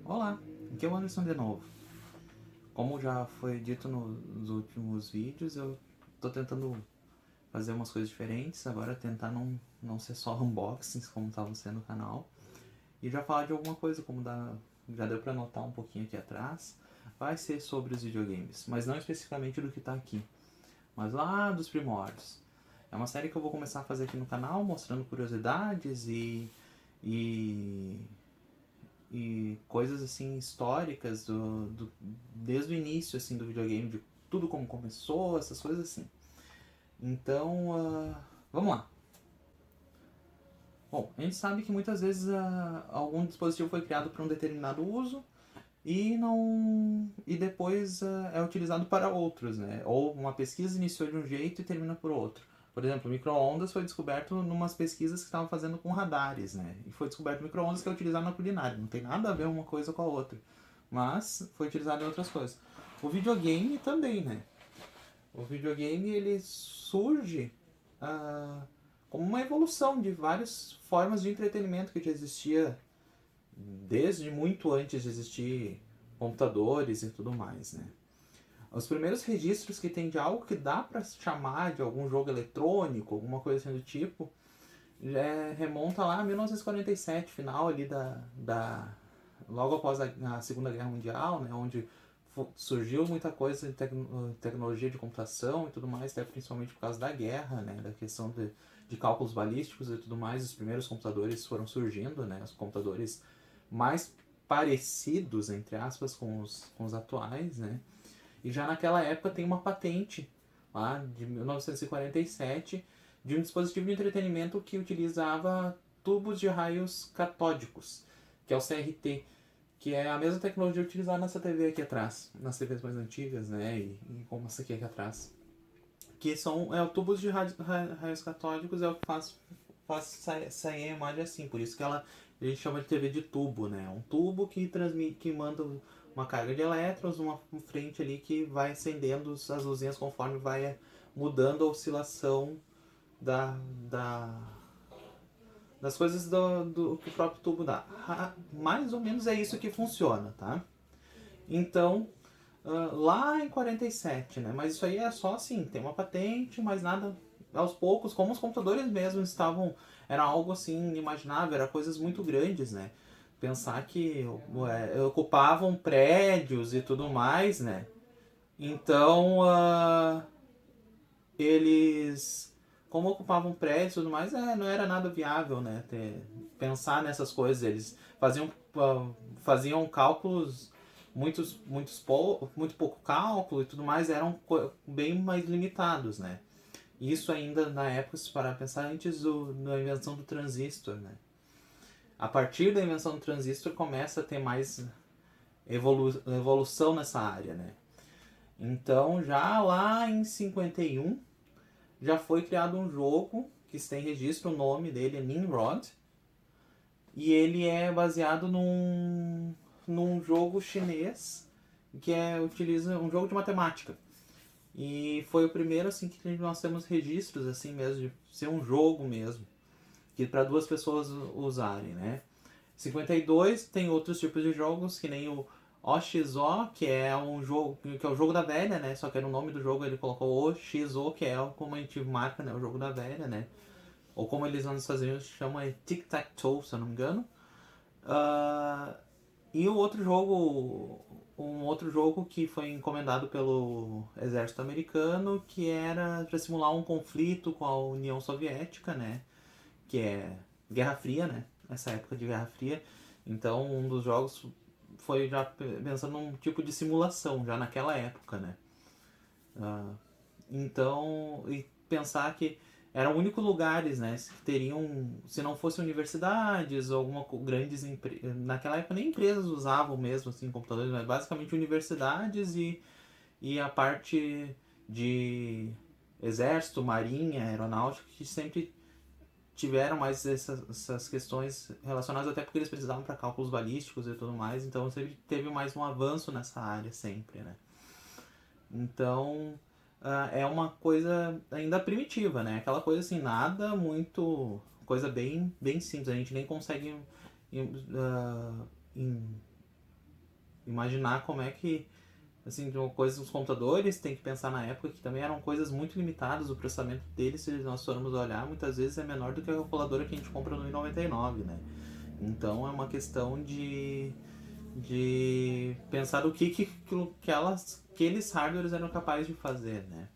Olá, aqui é o Anderson de novo. Como já foi dito nos últimos vídeos, eu tô tentando fazer umas coisas diferentes, agora tentar não ser só unboxings como estava sendo no canal. E já falar de alguma coisa, já deu pra notar um pouquinho aqui atrás, vai ser sobre os videogames, mas não especificamente do que tá aqui, mas lá dos primórdios. É uma série que eu vou começar a fazer aqui no canal, mostrando curiosidades e e coisas assim históricas desde o início assim do videogame, de tudo como começou, essas coisas assim. Então, vamos lá. Bom, a gente sabe que muitas vezes algum dispositivo foi criado para um determinado uso e depois é utilizado para outros, né? Ou uma pesquisa iniciou de um jeito e termina por outro. Por exemplo, o micro-ondas foi descoberto em umas pesquisas que estavam fazendo com radares, né? E foi descoberto o micro-ondas que é utilizado na culinária. Não tem nada a ver uma coisa com a outra. Mas foi utilizado em outras coisas. O videogame também, né? O videogame ele surge ah, como uma evolução de várias formas de entretenimento que já existia desde muito antes de existir computadores e tudo mais, né? Os primeiros registros que tem de algo que dá para chamar de algum jogo eletrônico, alguma coisa assim do tipo, remonta lá a 1947, final ali logo após a Segunda Guerra Mundial, né, onde surgiu muita coisa de tecnologia de computação e tudo mais, até principalmente por causa da guerra, né, da questão de cálculos balísticos e tudo mais. Os primeiros computadores foram surgindo, né, os computadores mais parecidos, entre aspas, com os atuais, né? E já naquela época tem uma patente, lá de 1947, de um dispositivo de entretenimento que utilizava tubos de raios catódicos, que é o CRT, que é a mesma tecnologia utilizada nessa TV aqui atrás, nas TVs mais antigas, né? E como essa aqui atrás. Que são tubos de raios catódicos, é o que faz sair a imagem assim. Por isso que a gente chama de TV de tubo, né? Um tubo que transmite, que manda uma carga de elétrons, uma frente ali que vai acendendo as luzinhas conforme vai mudando a oscilação da, da, das coisas do que o próprio tubo dá. Mais ou menos é isso que funciona, tá? Então, lá em 47, né? Mas isso aí é só assim, tem uma patente, mas nada aos poucos, como os computadores mesmos estavam, era algo assim inimaginável, era coisas muito grandes, né? Pensar que ocupavam prédios e tudo mais, né? Então, eles, como ocupavam prédios e tudo mais, não era nada viável, né? Pensar nessas coisas, eles faziam cálculos muito pouco cálculo e tudo mais, eram bem mais limitados, né? Isso ainda na época, se parar pensar, antes da invenção do transistor, né? A partir da invenção do transistor começa a ter mais evolução nessa área, né? Então, já lá em 51, já foi criado um jogo que tem registro, o nome dele é Nimrod, e ele é baseado num jogo chinês que utiliza um jogo de matemática. E foi o primeiro assim que nós temos registros assim mesmo de ser um jogo mesmo, que para duas pessoas usarem, né? 52 tem outros tipos de jogos que nem o OXO, que é um jogo que é o jogo da velha, né? Só que no nome do jogo ele colocou OXO, que é como a gente marca, né, o jogo da velha, né? Ou como eles lá nos Estados Unidos chamam de Tic-Tac-Toe, se eu não me engano. Uh, e um outro jogo que foi encomendado pelo exército americano, que era para simular um conflito com a União Soviética, né? Que é Guerra Fria, né? Essa época de Guerra Fria. Então, um dos jogos foi já pensando num tipo de simulação, já naquela época, né? Então, e pensar que eram únicos lugares, né, que teriam, se não fossem universidades ou alguma grandes empresas, naquela época nem empresas usavam mesmo assim computadores, mas basicamente universidades e a parte de exército, marinha, aeronáutica, que sempre tiveram mais essas questões relacionadas, até porque eles precisavam para cálculos balísticos e tudo mais, então sempre teve mais um avanço nessa área sempre, né? Então, é uma coisa ainda primitiva, né? Aquela coisa assim, nada muito. Coisa bem simples. A gente nem consegue imaginar como é que, assim, coisas dos computadores, tem que pensar na época que também eram coisas muito limitadas, o processamento deles, se nós formos olhar, muitas vezes é menor do que a calculadora que a gente compra no i99, né? Então é uma questão de pensar o aqueles hardwares eram capazes de fazer, né?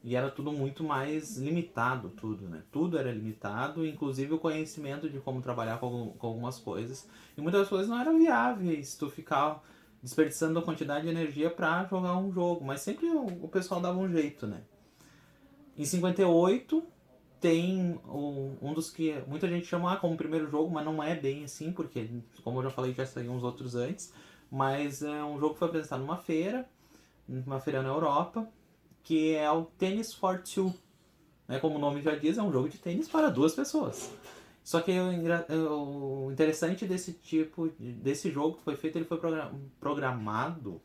E era tudo muito mais limitado, tudo, né? Tudo era limitado, inclusive o conhecimento de como trabalhar com algumas coisas. E muitas coisas não eram viáveis, tu ficar desperdiçando a quantidade de energia para jogar um jogo. Mas sempre o pessoal dava um jeito, né? Em 58 tem um dos que muita gente chama como primeiro jogo, mas não é bem assim, porque, como eu já falei, já saíram uns outros antes. Mas é um jogo que foi apresentado numa feira na Europa, que é o Tennis for Two. Né? Como o nome já diz, é um jogo de tênis para duas pessoas. Só que o interessante desse jogo que foi feito, ele foi programado,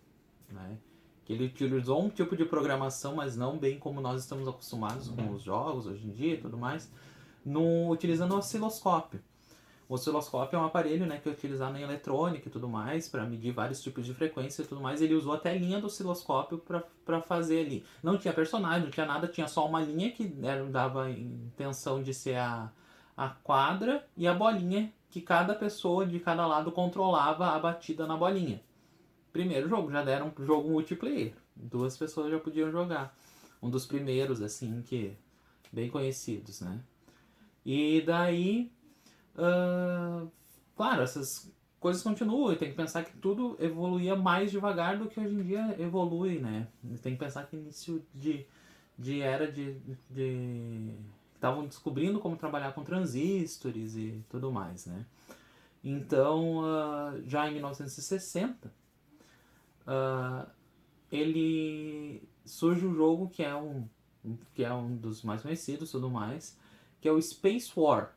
né? Que ele utilizou um tipo de programação, mas não bem como nós estamos acostumados com os jogos hoje em dia e tudo mais, utilizando o osciloscópio. O osciloscópio é um aparelho, né, que é utilizado em eletrônica e tudo mais, para medir vários tipos de frequência e tudo mais. Ele usou até a linha do osciloscópio para fazer ali. Não tinha personagem, não tinha nada, tinha só uma linha que dava a intenção de ser a quadra e a bolinha, que cada pessoa de cada lado controlava a batida na bolinha. Primeiro jogo, já deram um jogo multiplayer. Duas pessoas já podiam jogar. Um dos primeiros, assim, que bem conhecidos, né? E daí, claro, essas coisas continuam. E tem que pensar que tudo evoluía mais devagar do que hoje em dia evolui, né? Tem que pensar que início de era estavam descobrindo como trabalhar com transistores e tudo mais, né? Então, já em 1960, ele surge um jogo que é um dos mais conhecidos e tudo mais, que é o Space War,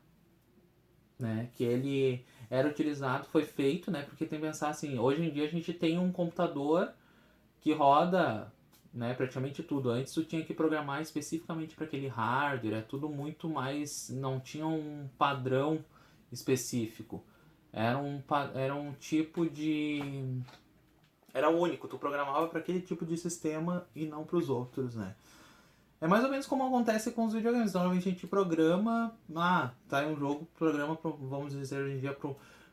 né? Que ele era utilizado, foi feito, né? Porque tem que pensar assim, hoje em dia a gente tem um computador que roda, né, praticamente tudo. Antes tu tinha que programar especificamente para aquele hardware, é tudo muito mais, não tinha um padrão específico. Era um tipo de era único, tu programava para aquele tipo de sistema e não para os outros, né? É mais ou menos como acontece com os videogames. Normalmente a gente programa, tá em um jogo, programa vamos dizer hoje em dia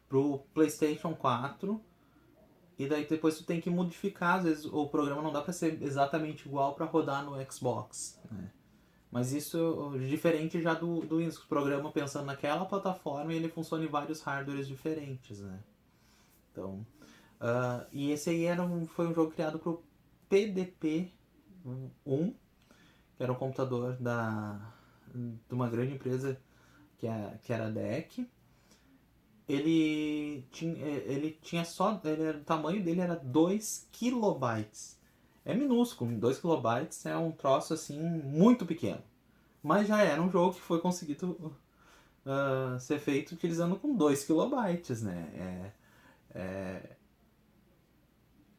pro PlayStation 4, e daí depois tu tem que modificar, às vezes o programa não dá para ser exatamente igual para rodar no Xbox, né? Mas isso é diferente já do Windows, o programa pensando naquela plataforma e ele funciona em vários hardwares diferentes, né? Então, e esse aí foi um jogo criado pro PDP-1, que era um computador de uma grande empresa que era a DEC. Ele tinha só. O tamanho dele era 2 kilobytes. É minúsculo, 2 kilobytes é um troço assim muito pequeno. Mas já era um jogo que foi conseguido ser feito utilizando com 2 kilobytes, né?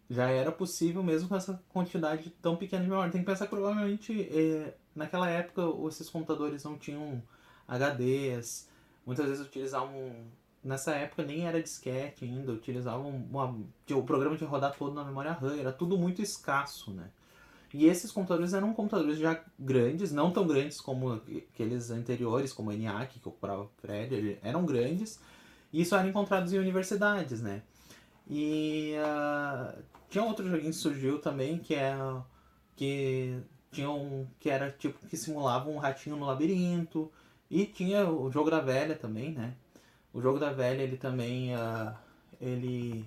Já era possível mesmo com essa quantidade tão pequena de memória. Tem que pensar que provavelmente naquela época esses computadores não tinham HDs, muitas vezes utilizavam. Nessa época nem era disquete ainda, utilizavam o programa de rodar todo na memória RAM, era tudo muito escasso, né? E esses computadores eram computadores já grandes, não tão grandes como aqueles anteriores, como o ENIAC, que ocupava o prédio, eram grandes, e isso era encontrados em universidades, né? E tinha outro joguinho que surgiu também que que era tipo que simulava um ratinho no labirinto, e tinha o jogo da velha também, né? O jogo da velha ele também ele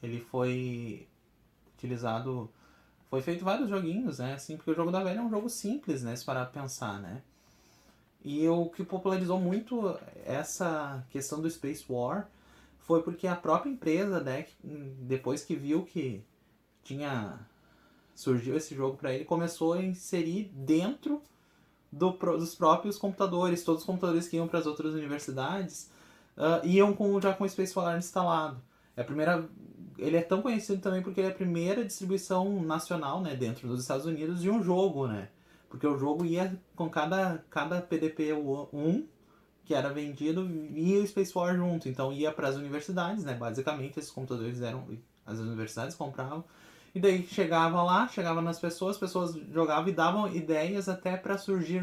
ele foi utilizado, foi feito vários joguinhos, né? Assim, porque o jogo da velha é um jogo simples, né? Se parar pra pensar, né? E o que popularizou muito essa questão do Space War foi porque a própria empresa, né, depois que viu que surgiu esse jogo para ele, começou a inserir dentro dos próprios computadores. Todos os computadores que iam para as outras universidades iam já com o Space War instalado. Ele é tão conhecido também porque ele é a primeira distribuição nacional, né, dentro dos Estados Unidos de um jogo, né? Porque o jogo ia com cada PDP-1 que era vendido, ia o Space War junto. Então ia para as universidades, né? Basicamente esses computadores as universidades compravam. E daí chegava nas pessoas, as pessoas jogavam e davam ideias até para surgir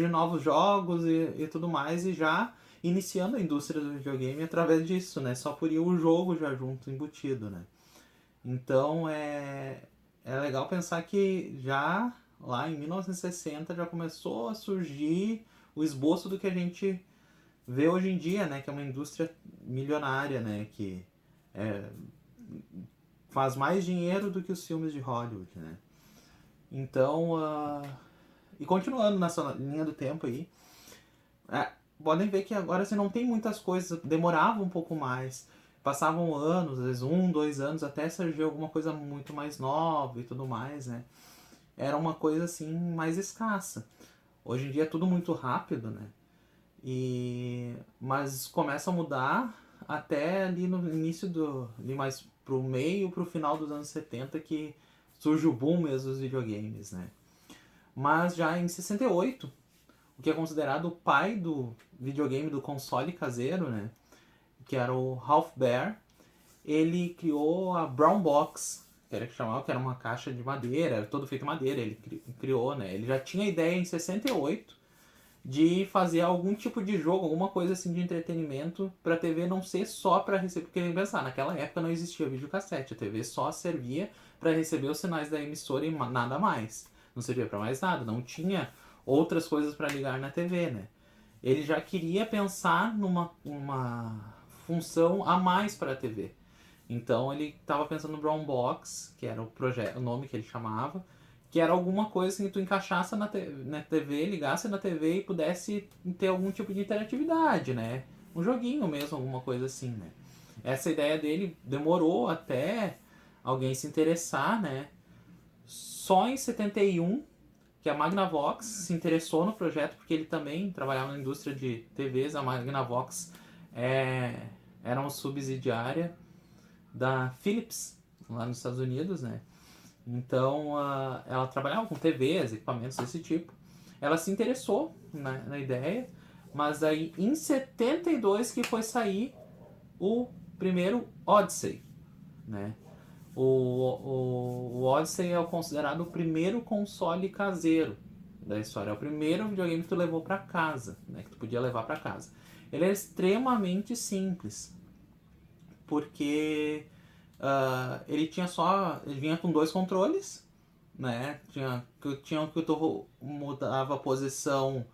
novos jogos e tudo mais, e já iniciando a indústria do videogame através disso, né? Só por ir o jogo já junto, embutido, né? Então é legal pensar que já lá em 1960 já começou a surgir o esboço do que a gente vê hoje em dia, né? Que é uma indústria milionária, né? Que faz mais dinheiro do que os filmes de Hollywood, né? Então, e continuando nessa linha do tempo aí, podem ver que agora você não tem muitas coisas, demorava um pouco mais, passavam anos, às vezes 2 anos, até surgir alguma coisa muito mais nova e tudo mais, né? Era uma coisa assim mais escassa. Hoje em dia é tudo muito rápido, né? Mas começa a mudar até ali no início ali mais pro meio, pro final dos anos 70, que surge o boom mesmo dos videogames, né? Mas já em 68, o que é considerado o pai do videogame, do console caseiro, né? Que era o Ralph Baer, ele criou a Brown Box, que era uma caixa de madeira, era todo feito de madeira, ele criou, né? Ele já tinha a ideia em 68 de fazer algum tipo de jogo, alguma coisa assim de entretenimento pra TV não ser só pra receber, porque pensar, naquela época não existia videocassete, a TV só servia pra receber os sinais da emissora e nada mais. Não servia pra mais nada, não tinha outras coisas pra ligar na TV, né? Ele já queria pensar numa função a mais para a TV. Então ele estava pensando no Brown Box, que era o nome que ele chamava, que era alguma coisa assim, que tu encaixasse na TV, ligasse na TV e pudesse ter algum tipo de interatividade, né? Um joguinho mesmo, alguma coisa assim, né? Essa ideia dele demorou até alguém se interessar, né? Só em 71 que a Magnavox se interessou no projeto, porque ele também trabalhava na indústria de TVs. A Magnavox era uma subsidiária da Philips, lá nos Estados Unidos, né? Então, ela trabalhava com TVs, equipamentos desse tipo. Ela se interessou na ideia, mas aí em 72 que foi sair o primeiro Odyssey, né? O Odyssey é considerado o primeiro console caseiro da história. É o primeiro videogame que tu levou para casa, né? Que tu podia levar para casa. Ele é extremamente simples, porque ele vinha com 2 controles, né? Tinha que tu mudava a posição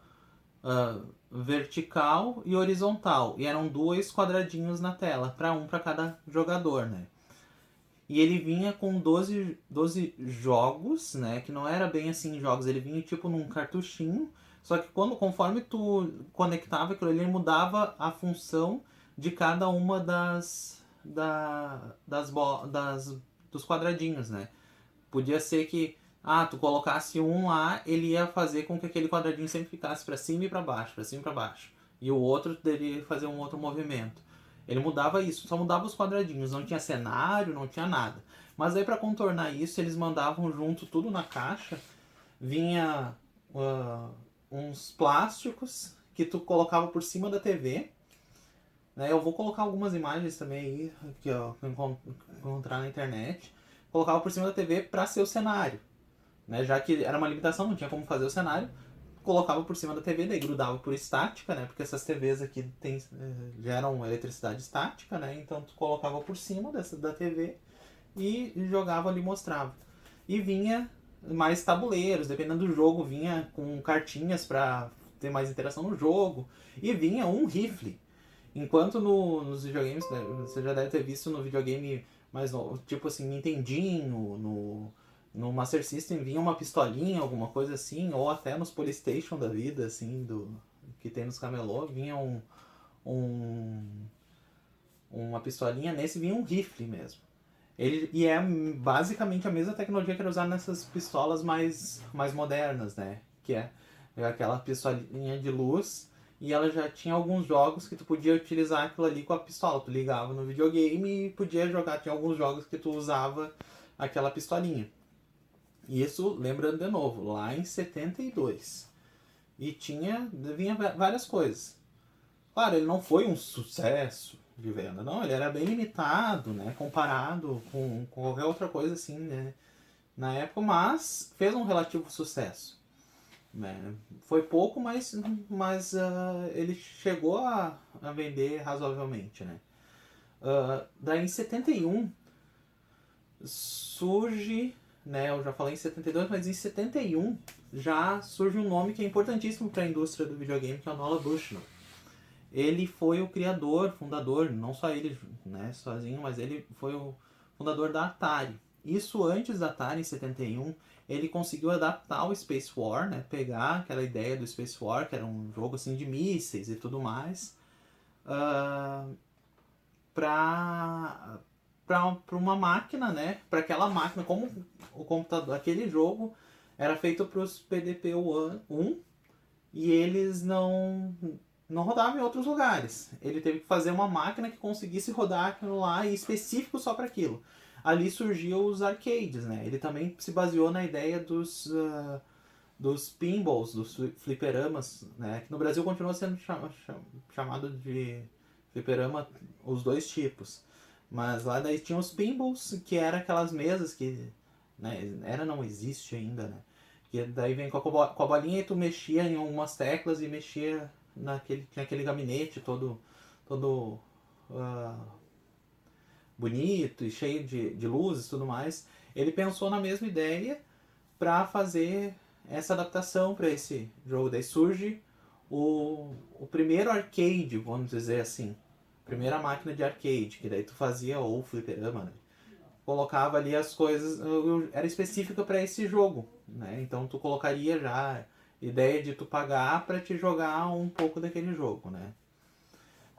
vertical e horizontal, e eram 2 quadradinhos na tela, para cada jogador, né? E ele vinha com 12 jogos, né? Que não era bem assim jogos, ele vinha tipo num cartuchinho. Só que conforme tu conectava aquilo ali, ele mudava a função de cada uma dos quadradinhos, né? Podia ser que tu colocasse um lá, ele ia fazer com que aquele quadradinho sempre ficasse para cima e para baixo, para cima e para baixo. E o outro deveria fazer um outro movimento. Ele mudava isso, só mudava os quadradinhos, não tinha cenário, não tinha nada. Mas aí para contornar isso, eles mandavam junto tudo na caixa, vinha uns plásticos que tu colocava por cima da TV, né? Eu vou colocar algumas imagens também aí, que eu encontrar na internet. Colocava por cima da TV para ser o cenário, né? Já que era uma limitação, não tinha como fazer o cenário, colocava por cima da TV, daí grudava por estática, né? Porque essas TVs aqui geram eletricidade estática, né? Então tu colocava por cima da TV e jogava ali, mostrava. E vinha mais tabuleiros, dependendo do jogo, vinha com cartinhas para ter mais interação no jogo. E vinha um rifle. Enquanto nos videogames, né, você já deve ter visto no videogame mais novo, tipo assim, Nintendinho, no Master System vinha uma pistolinha, alguma coisa assim, ou até nos Polystation da vida, assim, que tem nos camelô, vinha uma pistolinha, nesse vinha um rifle mesmo. E é basicamente a mesma tecnologia que era usada nessas pistolas mais modernas, né? Que é aquela pistolinha de luz, e ela já tinha alguns jogos que tu podia utilizar aquilo ali com a pistola. Tu ligava no videogame e podia jogar. Tinha alguns jogos que tu usava aquela pistolinha. Isso, lembrando de novo, lá em 72. E vinha várias coisas. Claro, ele não foi um sucesso de venda, não, ele era bem limitado, né, comparado com qualquer outra coisa assim, né, na época, mas fez um relativo sucesso, né. Foi pouco, mas ele chegou a vender razoavelmente, né. Daí em 71 surge, né, eu já falei em 72, mas em 71 já surge um nome que é importantíssimo para a indústria do videogame, que é o Nolan Bushnell. Ele foi o criador, fundador, não só ele, né, sozinho, mas ele foi o fundador da Atari. Isso antes da Atari, em 71, ele conseguiu adaptar o Space War, né, pegar aquela ideia do Space War, que era um jogo assim de mísseis e tudo mais, para uma máquina, né, para aquela máquina, como o computador, aquele jogo era feito para os PDP-1 e eles não rodava em outros lugares. Ele teve que fazer uma máquina que conseguisse rodar aquilo lá e específico só para aquilo. Ali surgiu os arcades, né? Ele também se baseou na ideia dos pinballs, dos fliperamas, né? Que no Brasil continua sendo chamado de fliperama os dois tipos. Mas lá daí tinha os pinballs, que eram aquelas mesas que, né, não existe ainda, né? Que daí vem com a bolinha e tu mexia em algumas teclas e mexia naquele gabinete todo bonito e cheio de luzes e tudo mais. Ele pensou na mesma ideia para fazer essa adaptação para esse jogo. Daí surge o primeiro arcade, vamos dizer assim. Primeira máquina de arcade, que daí tu fazia ou fliperama, né? Colocava ali as coisas, era específica para esse jogo, né? Então tu colocaria já ideia de tu pagar para te jogar um pouco daquele jogo, né?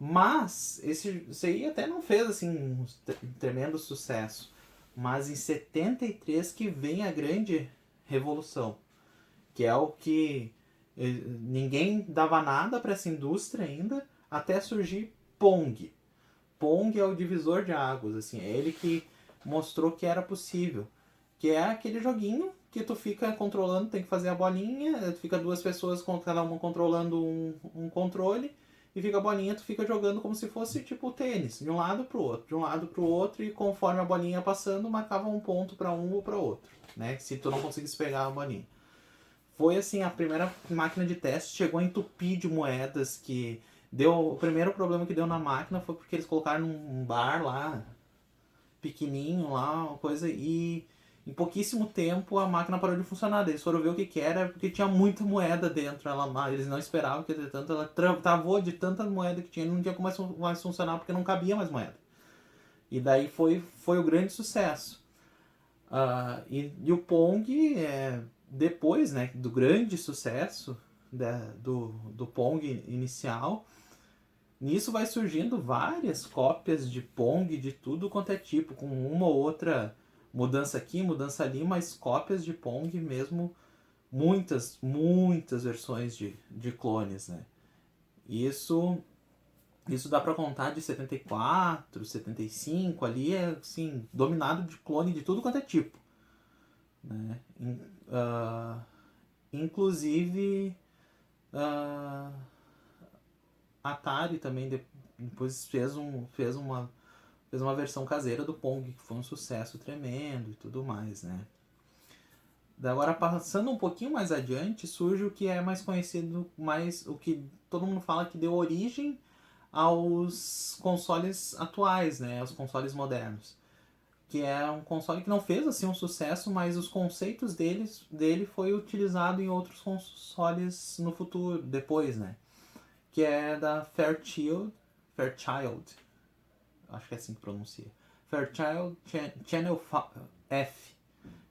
Mas isso aí até não fez assim um tremendo sucesso. Mas em 73 que vem a grande revolução, que é o que ninguém dava nada para essa indústria ainda, até surgir Pong. Pong é o divisor de águas, assim, é ele que mostrou que era possível. Que é aquele joguinho que tu fica controlando, tem que fazer a bolinha, fica duas pessoas, cada uma controlando um controle, e fica a bolinha, tu fica jogando como se fosse tipo tênis, de um lado pro outro, de um lado pro outro, e conforme a bolinha ia passando, marcava um ponto para um ou para outro, né? Se tu não conseguisse pegar a bolinha. Foi assim, a primeira máquina de teste chegou a entupir de moedas, que deu, o primeiro problema que deu na máquina foi porque eles colocaram num bar lá, pequenininho lá, uma coisa, e em pouquíssimo tempo a máquina parou de funcionar. Eles foram ver o que era, porque tinha muita moeda dentro. Eles não esperavam que ter tanto, ela travou de tanta moeda que tinha, não tinha como mais funcionar porque não cabia mais moeda. E daí foi o grande sucesso. E o Pong, depois, né, do grande sucesso do Pong inicial, nisso vai surgindo várias cópias de Pong de tudo quanto é tipo, com uma ou outra mudança aqui, mudança ali, mas cópias de Pong mesmo, muitas versões de clones, né? Isso dá pra contar de 74, 75, ali é assim, dominado de clone de tudo quanto é tipo, né? Inclusive Atari também depois fez uma versão caseira do Pong, que foi um sucesso tremendo e tudo mais, né? Agora, passando um pouquinho mais adiante, surge o que é mais conhecido, o que todo mundo fala que deu origem aos consoles atuais, né? Aos consoles modernos. Que é um console que não fez assim um sucesso, mas os conceitos dele foi utilizado em outros consoles no futuro, depois, né? Que é da Fairchild, acho que é assim que pronuncia, Fairchild Channel F,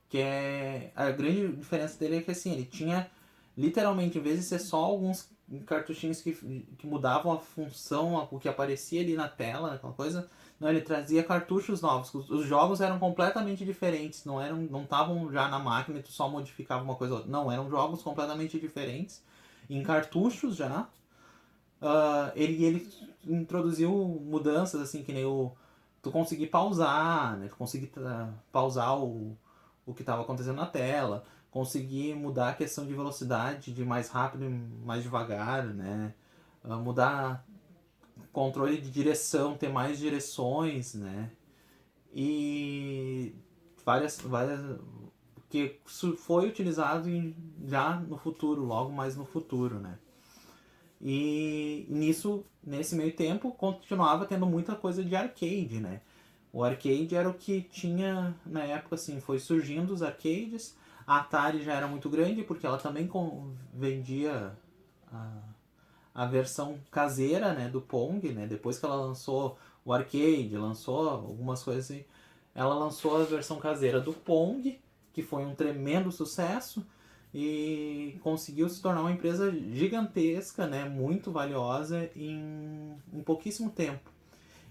que é a grande diferença dele é que assim, ele tinha literalmente, em vez de ser só alguns cartuchinhos que mudavam a função, o que aparecia ali na tela, aquela coisa, não, ele trazia cartuchos novos. Os jogos eram completamente diferentes, não estavam já na máquina e tu só modificava uma coisa ou outra. Não, eram jogos completamente diferentes, em cartuchos já. Ele introduziu mudanças assim, que nem tu conseguir pausar, né? Tu conseguir pausar o que estava acontecendo na tela, conseguir mudar a questão de velocidade, de mais rápido e mais devagar, né? Mudar controle de direção, ter mais direções, né? E várias que foi utilizado já no futuro, logo mais no futuro, né? E nesse meio tempo, continuava tendo muita coisa de arcade, né? O arcade era o que tinha na época, assim, foi surgindo os arcades. A Atari já era muito grande, porque ela também vendia a versão caseira, né, do Pong, né? Depois que ela lançou o arcade, lançou algumas coisas assim, ela lançou a versão caseira do Pong, que foi um tremendo sucesso e conseguiu se tornar uma empresa gigantesca, né, muito valiosa em pouquíssimo tempo.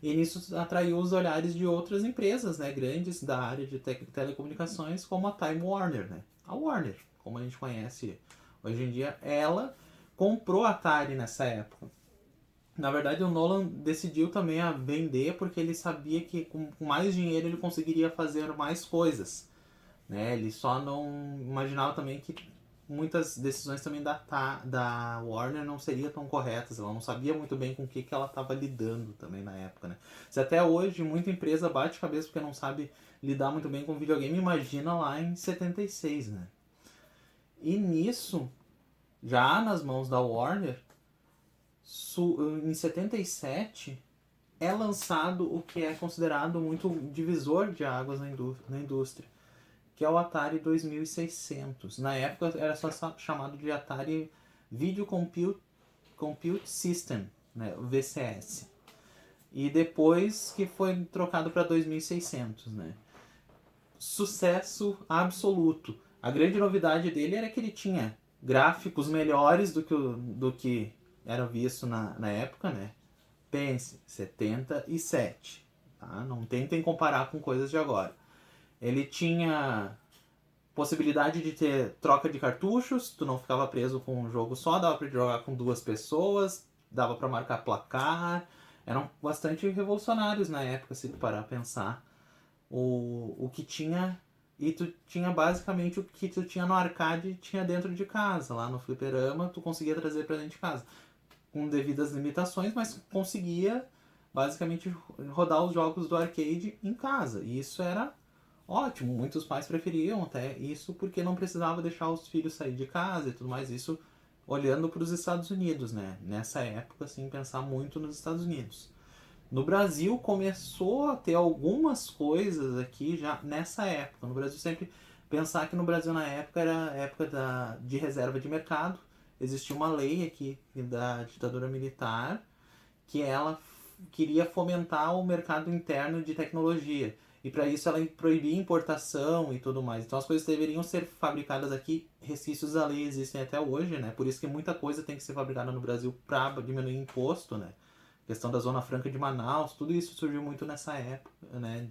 E nisso atraiu os olhares de outras empresas, né, grandes da área de telecomunicações, como a Time Warner, né? A Warner, como a gente conhece hoje em dia, ela comprou a Atari nessa época. Na verdade, o Nolan decidiu também a vender porque ele sabia que com mais dinheiro ele conseguiria fazer mais coisas, né? Ele só não imaginava também que muitas decisões também da Warner não seriam tão corretas. Ela não sabia muito bem com o que ela estava lidando também na época, né? Se até hoje muita empresa bate cabeça porque não sabe lidar muito bem com videogame, imagina lá em 76, né? E nisso, já nas mãos da Warner, em 77 é lançado o que é considerado muito divisor de águas na indústria, que é o Atari 2600. Na época era só chamado de Atari Video Compute System, né, o VCS. E depois que foi trocado para 2600, né? Sucesso absoluto. A grande novidade dele era que ele tinha gráficos melhores do que era visto na época, né? Pense, 77. Tá? Não tentem comparar com coisas de agora. Ele tinha possibilidade de ter troca de cartuchos, tu não ficava preso com um jogo só, dava para jogar com 2 pessoas, dava para marcar placar. Eram bastante revolucionários na época, se tu parar a pensar. O que tinha. E tu tinha basicamente o que tu tinha no arcade, tinha dentro de casa. Lá no fliperama, tu conseguia trazer para dentro de casa. Com devidas limitações, mas conseguia basicamente rodar os jogos do arcade em casa. E isso era ótimo. Muitos pais preferiam até isso porque não precisava deixar os filhos sair de casa e tudo mais. Isso olhando para os Estados Unidos, né? Nessa época, assim, pensar muito nos Estados Unidos. No Brasil começou a ter algumas coisas aqui já nessa época. No Brasil sempre pensar que no Brasil na época era época de reserva de mercado. Existia uma lei aqui da ditadura militar que ela queria fomentar o mercado interno de tecnologia. E para isso ela proibia importação e tudo mais. Então as coisas deveriam ser fabricadas aqui. Resquícios da lei existem até hoje, né? Por isso que muita coisa tem que ser fabricada no Brasil para diminuir imposto, né? Questão da Zona Franca de Manaus, tudo isso surgiu muito nessa época, né,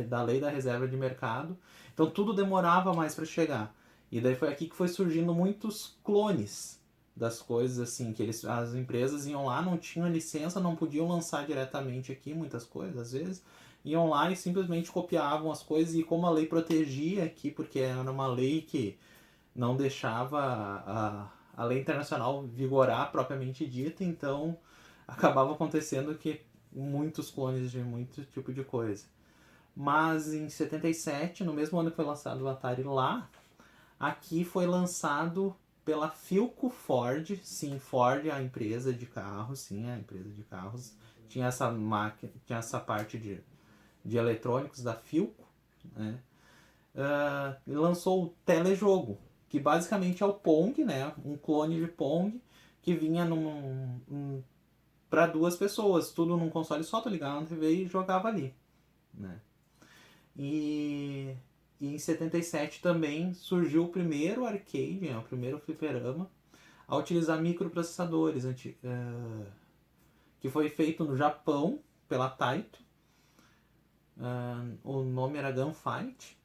da lei da reserva de mercado. Então tudo demorava mais para chegar. E daí foi aqui que foi surgindo muitos clones das coisas, assim, que as empresas iam lá, não tinham licença, não podiam lançar diretamente aqui muitas coisas, às vezes. Iam lá e simplesmente copiavam as coisas, e como a lei protegia aqui, porque era uma lei que não deixava a lei internacional vigorar propriamente dita, então acabava acontecendo que muitos clones de muito tipo de coisa. Mas em 77, no mesmo ano que foi lançado o Atari lá, aqui foi lançado pela Philco Ford. Sim, Ford, a empresa de carros, sim, a empresa de carros. Tinha essa máquina, tinha essa parte de eletrônicos da Philco, né? Lançou o telejogo, que basicamente é o Pong, né? Um clone de Pong que vinha para 2 pessoas, tudo num console só, tu ligava na TV e jogava ali, né? E em 77 também surgiu o primeiro arcade, né, o primeiro fliperama a utilizar microprocessadores, que foi feito no Japão pela Taito. O nome era Gunfight.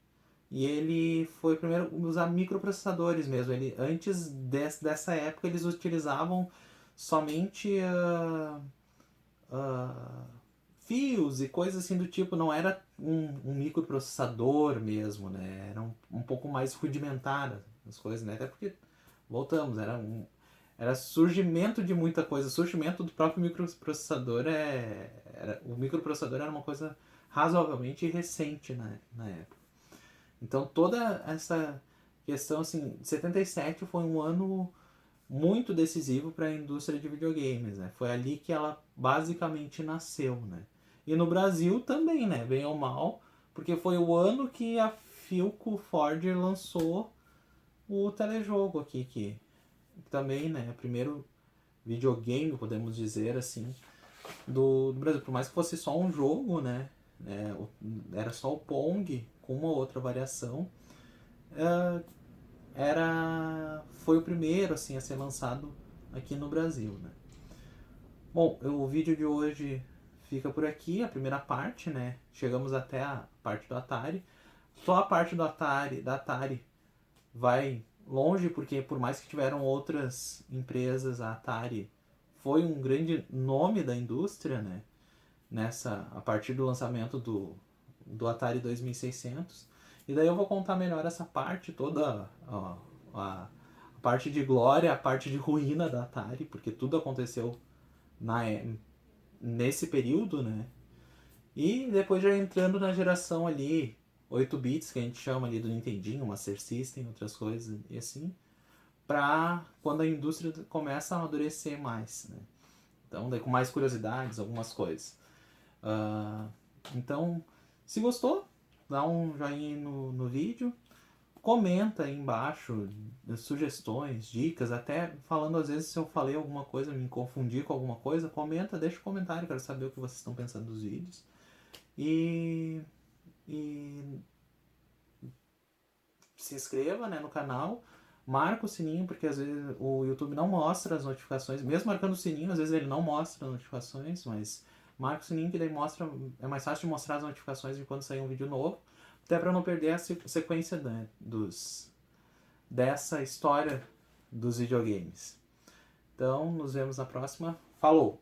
E ele foi o primeiro a usar microprocessadores mesmo. Antes dessa época eles utilizavam somente fios e coisas assim do tipo. Não era um microprocessador mesmo, né? Era um pouco mais rudimentar as coisas, né? Até porque, voltamos, era surgimento de muita coisa. Surgimento do próprio microprocessador o microprocessador era uma coisa razoavelmente recente na época. Então toda essa questão, assim, 77 foi um ano muito decisivo para a indústria de videogames, né? Foi ali que ela basicamente nasceu, né? E no Brasil também, né? Bem ou mal, porque foi o ano que a Philco Ford lançou o telejogo aqui, que também, né? O primeiro videogame, podemos dizer assim, do Brasil. Por mais que fosse só um jogo, né? Era só o Pong com uma outra variação. Foi o primeiro assim a ser lançado aqui no Brasil, né? Bom, o vídeo de hoje fica por aqui, a primeira parte, né? Chegamos até a parte do Atari. Só a parte da Atari vai longe, porque por mais que tiveram outras empresas, a Atari foi um grande nome da indústria, né? A partir do lançamento do Atari 2600. E daí eu vou contar melhor essa parte toda, a parte de glória, a parte de ruína da Atari, porque tudo aconteceu nesse período, né? E depois já entrando na geração ali 8 bits, que a gente chama ali do Nintendinho, Master System, outras coisas e assim, pra quando a indústria começa a amadurecer mais, né? Então, daí com mais curiosidades, algumas coisas. Então, se gostou, dá um joinha no vídeo, comenta aí embaixo sugestões, dicas, até falando às vezes se eu falei alguma coisa, me confundi com alguma coisa, comenta, deixa um comentário, quero saber o que vocês estão pensando dos vídeos. E se inscreva, né, no canal, marca o sininho, porque às vezes o YouTube não mostra as notificações, mesmo marcando o sininho, às vezes ele não mostra as notificações, mas marca o sininho que daí mostra, é mais fácil de mostrar as notificações de quando sair um vídeo novo, até para não perder a sequência, né, dessa história dos videogames. Então, nos vemos na próxima. Falou!